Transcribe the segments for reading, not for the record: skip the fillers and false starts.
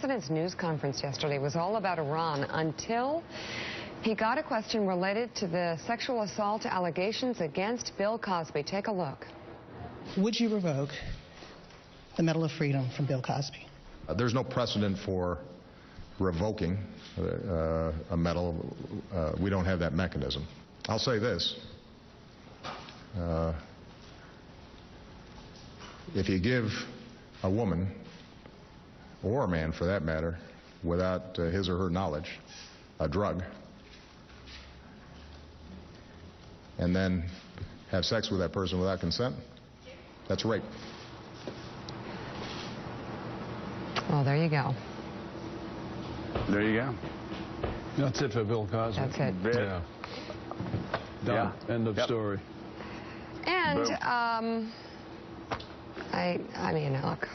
president's news conference yesterday was all about Iran until he got a question related to the sexual assault allegations against Bill Cosby. Take a look. Would you revoke the Medal of Freedom from Bill Cosby? There's no precedent for revoking a medal. We don't have that mechanism. I'll say this. If you give a woman, or a man for that matter, without his or her knowledge, a drug, and then have sex with that person without consent, that's rape. Well, there you go. There you go. That's it for Bill Cosby. That's it. Yeah. Done. Yeah. End of story. And, I mean, look,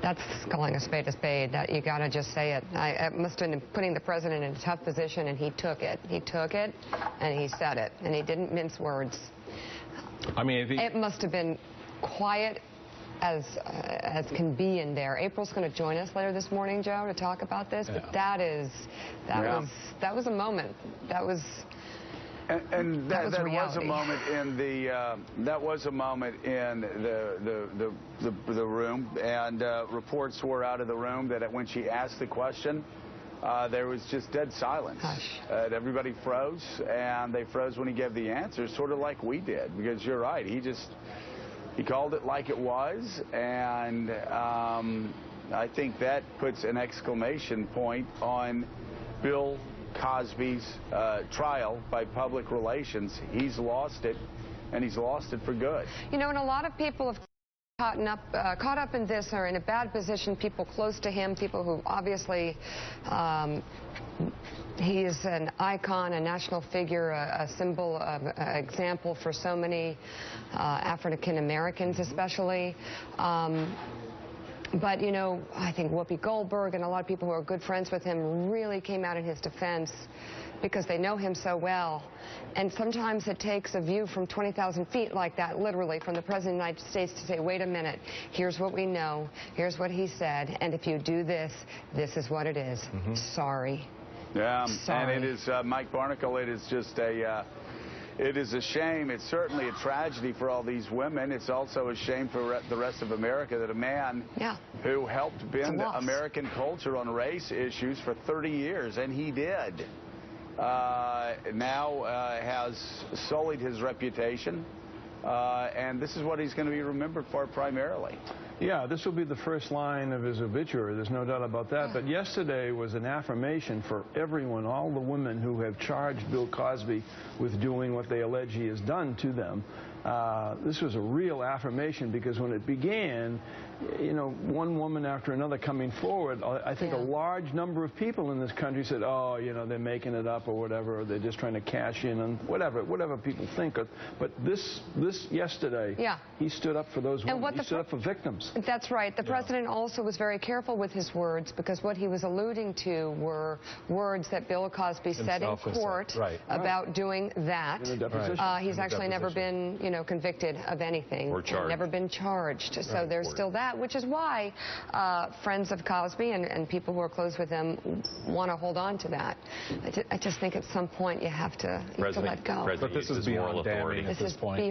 that's calling a spade a spade. That, you got to just say it. It must have been putting the president in a tough position, and he took it. He took it, and he said it, and he didn't mince words. I mean, it must have been quiet as can be in there. April's going to join us later this morning, Joe, to talk about this. Yeah. But that was a moment. That was. And that was a moment in the room, and reports were out of the room that when she asked the question, there was just dead silence. Everybody froze, and they froze when he gave the answer, sort of like we did, because you're right. He called it like it was, and I think that puts an exclamation point on Bill Cosby's trial by public relations. He's lost it, and he's lost it for good. You know, and a lot of people have caught up in this are in a bad position, people close to him, people who obviously he is an icon, a national figure, a symbol, an example for so many African Americans especially. But, you know, I think Whoopi Goldberg and a lot of people who are good friends with him really came out in his defense because they know him so well. And sometimes it takes a view from 20,000 feet like that, literally, from the President of the United States to say, wait a minute, here's what we know, here's what he said, and if you do this, this is what it is. Sorry. Yeah, Sorry. And it is, Mike Barnicle, it is just it is a shame. It's certainly a tragedy for all these women. It's also a shame for the rest of America that a man who helped bend American culture on race issues for 30 years, and he did, now has sullied his reputation, and this is what he's going to be remembered for primarily. Yeah, this will be the first line of his obituary. There's no doubt about that. But yesterday was an affirmation for everyone, all the women who have charged Bill Cosby with doing what they allege he has done to them. This was a real affirmation because when it began, you know, one woman after another coming forward, I think a large number of people in this country said, oh, you know, they're making it up or whatever, or they're just trying to cash in on whatever people think. But this yesterday, he stood up for those women. He stood up for victims. That's right. The president also was very careful with his words because what he was alluding to were words that Bill Cosby said in court about doing that. He's actually never been, you know, convicted of anything. Or charged. Never been charged. So there's still that, which is why friends of Cosby and people who are close with him want to hold on to that. I just think at some point you have to let go. But this is beyond damning at this point.